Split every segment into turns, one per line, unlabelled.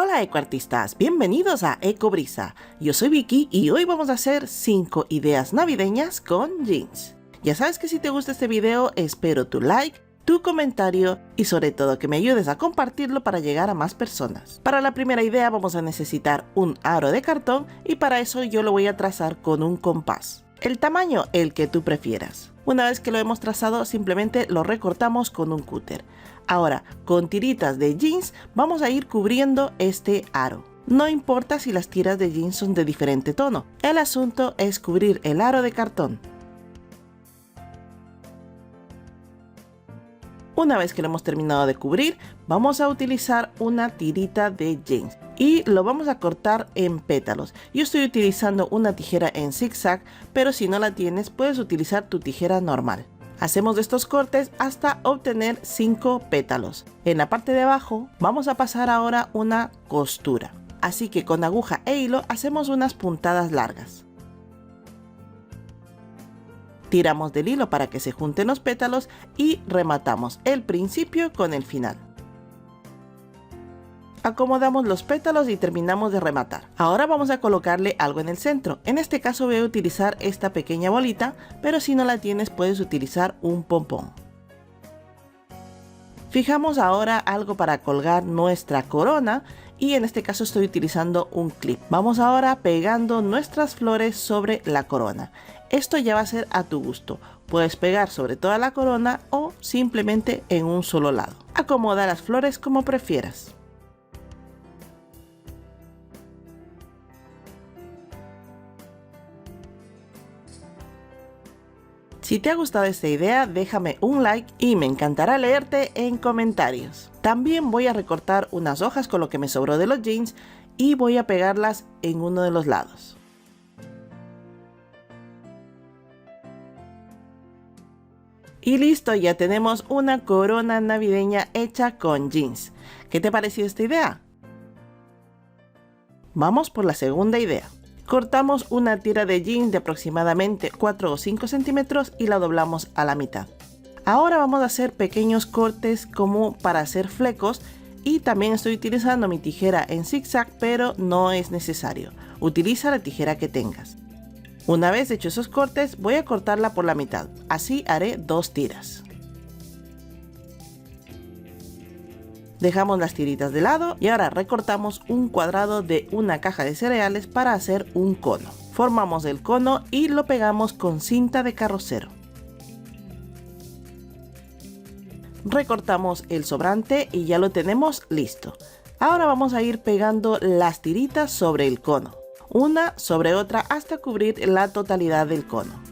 Hola ecoartistas, bienvenidos a Ecobrisa. Yo soy Vicky y hoy vamos a hacer 5 ideas navideñas con jeans. Ya sabes que si te gusta este video espero tu like, tu comentario y sobre todo que me ayudes a compartirlo para llegar a más personas. Para la primera idea vamos a necesitar un aro de cartón y para eso yo lo voy a trazar con un compás. El tamaño, el que tú prefieras. Una vez que lo hemos trazado simplemente lo recortamos con un cúter. Ahora, con tiritas de jeans vamos a ir cubriendo este aro. No importa si las tiras de jeans son de diferente tono, el asunto es cubrir el aro de cartón. Una vez que lo hemos terminado de cubrir, vamos a utilizar una tirita de jeans y lo vamos a cortar en pétalos. Yo estoy utilizando una tijera en zigzag, pero si no la tienes puedes utilizar tu tijera normal. Hacemos estos cortes hasta obtener 5 pétalos. En la parte de abajo vamos a pasar ahora una costura. Así que con aguja e hilo hacemos unas puntadas largas. Tiramos del hilo para que se junten los pétalos y rematamos el principio con el final. Acomodamos los pétalos y terminamos de rematar. Ahora vamos a colocarle algo en el centro. En este caso voy a utilizar esta pequeña bolita, pero si no la tienes puedes utilizar un pompón. Fijamos ahora algo para colgar nuestra corona y en este caso estoy utilizando un clip. Vamos ahora pegando nuestras flores sobre la corona. Esto ya va a ser a tu gusto. Puedes pegar sobre toda la corona o simplemente en un solo lado. Acomoda las flores como prefieras. Si te ha gustado esta idea, déjame un like y me encantará leerte en comentarios. También voy a recortar unas hojas con lo que me sobró de los jeans y voy a pegarlas en uno de los lados. Y listo, ya tenemos una corona navideña hecha con jeans. ¿Qué te pareció esta idea? Vamos por la segunda idea. Cortamos una tira de jeans de aproximadamente 4 o 5 centímetros y la doblamos a la mitad. Ahora vamos a hacer pequeños cortes como para hacer flecos y también estoy utilizando mi tijera en zigzag, pero no es necesario. Utiliza la tijera que tengas. Una vez hecho esos cortes voy a cortarla por la mitad, así haré 2 tiras. Dejamos las tiritas de lado y ahora recortamos un cuadrado de una caja de cereales para hacer un cono. Formamos el cono y lo pegamos con cinta de carrocero. Recortamos el sobrante y ya lo tenemos listo. Ahora vamos a ir pegando las tiritas sobre el cono, una sobre otra hasta cubrir la totalidad del cono.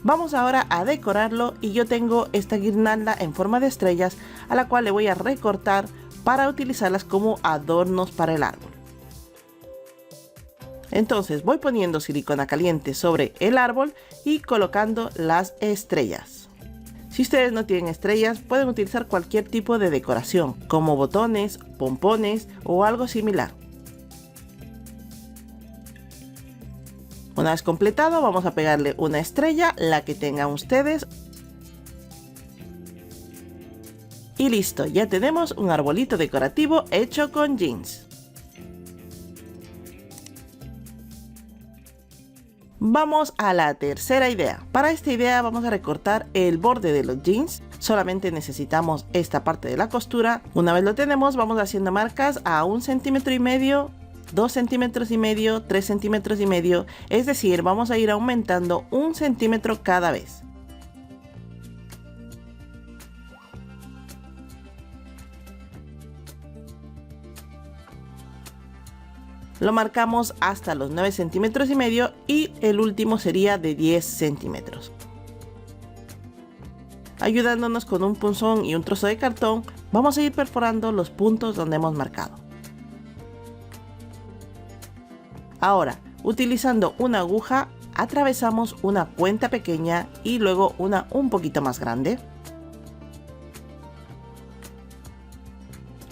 Vamos ahora a decorarlo y yo tengo esta guirnalda en forma de estrellas a la cual le voy a recortar para utilizarlas como adornos para el árbol. Entonces voy poniendo silicona caliente sobre el árbol y colocando las estrellas. Si ustedes no tienen estrellas pueden utilizar cualquier tipo de decoración como botones, pompones o algo similar. Una vez completado vamos a pegarle una estrella, la que tengan ustedes. Y listo, ya tenemos un arbolito decorativo hecho con jeans. Vamos a la tercera idea. Para esta idea vamos a recortar el borde de los jeans. Solamente necesitamos esta parte de la costura. Una vez lo tenemos vamos haciendo marcas a 1,5 centímetros, 2,5 centímetros, 3,5 centímetros, es decir, vamos a ir aumentando 1 centímetro cada vez. Lo marcamos hasta los 9,5 centímetros y el último sería de 10 centímetros. Ayudándonos con un punzón y un trozo de cartón, vamos a ir perforando los puntos donde hemos marcado. Ahora, utilizando una aguja, atravesamos una cuenta pequeña y luego una un poquito más grande.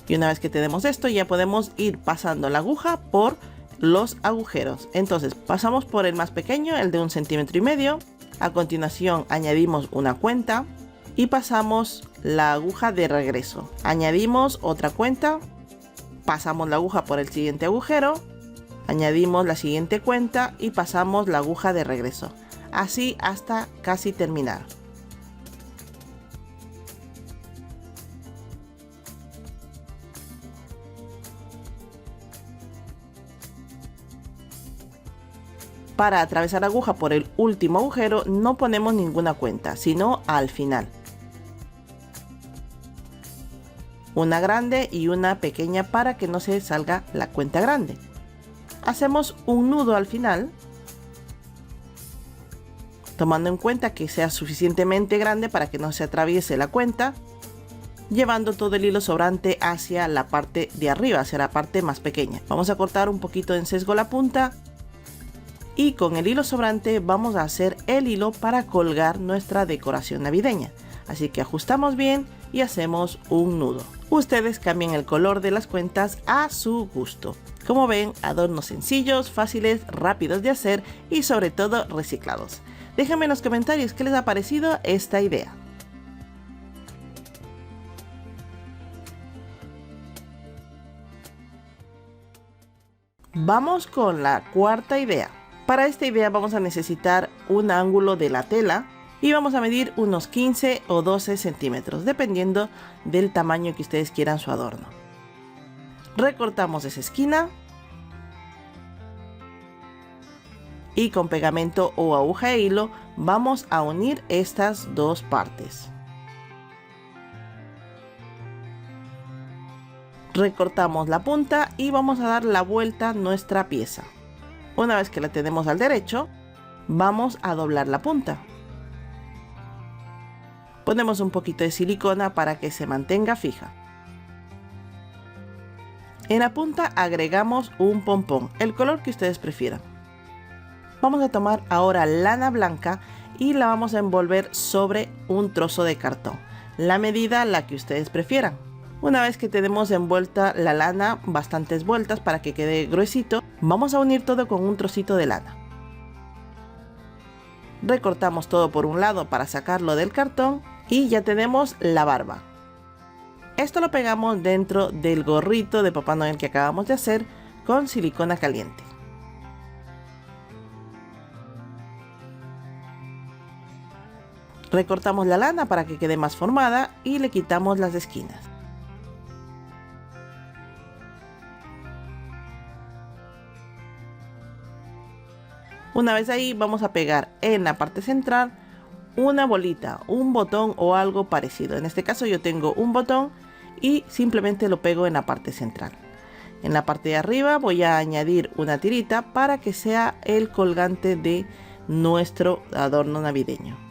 Y una vez que tenemos esto, ya podemos ir pasando la aguja por los agujeros. Entonces, pasamos por el más pequeño, el de 1,5 centímetros. A continuación, añadimos una cuenta y pasamos la aguja de regreso. Añadimos otra cuenta, pasamos la aguja por el siguiente agujero, añadimos la siguiente cuenta y pasamos la aguja de regreso. Así hasta casi terminar. Para atravesar la aguja por el último agujero no ponemos ninguna cuenta, sino al final. Una grande y una pequeña para que no se salga la cuenta grande. Hacemos un nudo al final, tomando en cuenta que sea suficientemente grande para que no se atraviese la cuenta, llevando todo el hilo sobrante hacia la parte de arriba, hacia la parte más pequeña. Vamos a cortar un poquito en sesgo la punta y con el hilo sobrante vamos a hacer el hilo para colgar nuestra decoración navideña. Así que ajustamos bien y hacemos un nudo. Ustedes cambian el color de las cuentas a su gusto. Como ven, adornos sencillos, fáciles, rápidos de hacer y sobre todo reciclados. Déjenme en los comentarios qué les ha parecido esta idea. Vamos con la cuarta idea. Para esta idea vamos a necesitar un ángulo de la tela y vamos a medir unos 15 o 12 centímetros, dependiendo del tamaño que ustedes quieran su adorno. Recortamos esa esquina y con pegamento o aguja de hilo vamos a unir estas dos partes. Recortamos la punta y vamos a dar la vuelta a nuestra pieza. Una vez que la tenemos al derecho, vamos a doblar la punta. Ponemos un poquito de silicona para que se mantenga fija. En la punta agregamos un pompón, el color que ustedes prefieran. Vamos a tomar ahora lana blanca y la vamos a envolver sobre un trozo de cartón. La medida la que ustedes prefieran. Una vez que tenemos envuelta la lana bastantes vueltas para que quede gruesito, vamos a unir todo con un trocito de lana. Recortamos todo por un lado para sacarlo del cartón y ya tenemos la barba. Esto lo pegamos dentro del gorrito de Papá Noel que acabamos de hacer con silicona caliente. Recortamos la lana para que quede más formada y le quitamos las esquinas. Una vez ahí vamos a pegar en la parte central una bolita, un botón o algo parecido. En este caso yo tengo un botón y simplemente lo pego en la parte central. En la parte de arriba voy a añadir una tirita para que sea el colgante de nuestro adorno navideño.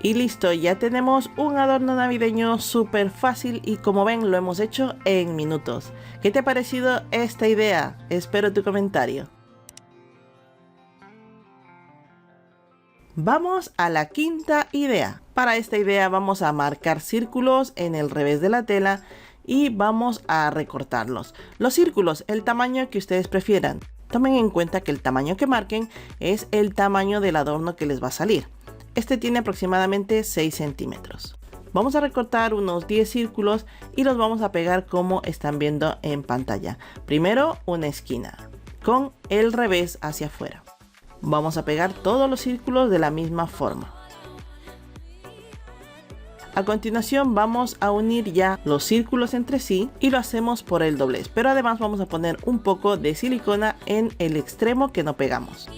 Y listo, ya tenemos un adorno navideño súper fácil y como ven lo hemos hecho en minutos. ¿Qué te ha parecido esta idea? Espero tu comentario. Vamos a la quinta idea. Para esta idea vamos a marcar círculos en el revés de la tela y vamos a recortarlos. Los círculos, el tamaño que ustedes prefieran. Tomen en cuenta que el tamaño que marquen es el tamaño del adorno que les va a salir. Este tiene aproximadamente 6 centímetros. Vamos a recortar unos 10 círculos y los vamos a pegar como están viendo en pantalla. Primero una esquina con el revés hacia afuera. Vamos a pegar todos los círculos de la misma forma. A continuación vamos a unir ya los círculos entre sí y lo hacemos por el doblez. Pero además vamos a poner un poco de silicona en el extremo que no pegamos.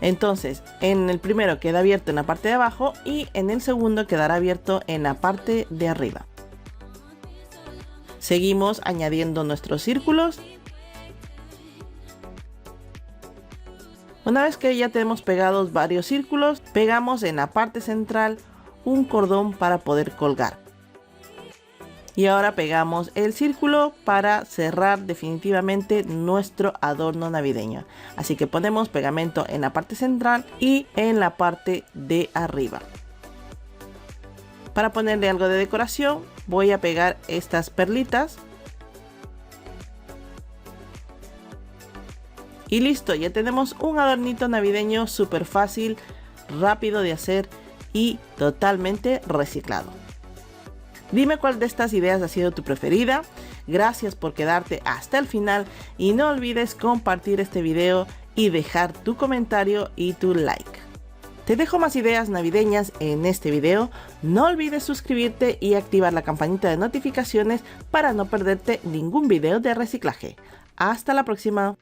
Entonces, en el primero queda abierto en la parte de abajo y en el segundo quedará abierto en la parte de arriba. Seguimos añadiendo nuestros círculos. Una vez que ya tenemos pegados varios círculos, pegamos en la parte central un cordón para poder colgar. Y ahora pegamos el círculo para cerrar definitivamente nuestro adorno navideño. Así que ponemos pegamento en la parte central y en la parte de arriba. Para ponerle algo de decoración, voy a pegar estas perlitas. Y listo, ya tenemos un adornito navideño súper fácil, rápido de hacer y totalmente reciclado. Dime cuál de estas ideas ha sido tu preferida. Gracias por quedarte hasta el final y no olvides compartir este video y dejar tu comentario y tu like. Te dejo más ideas navideñas en este video. No olvides suscribirte y activar la campanita de notificaciones para no perderte ningún video de reciclaje. Hasta la próxima.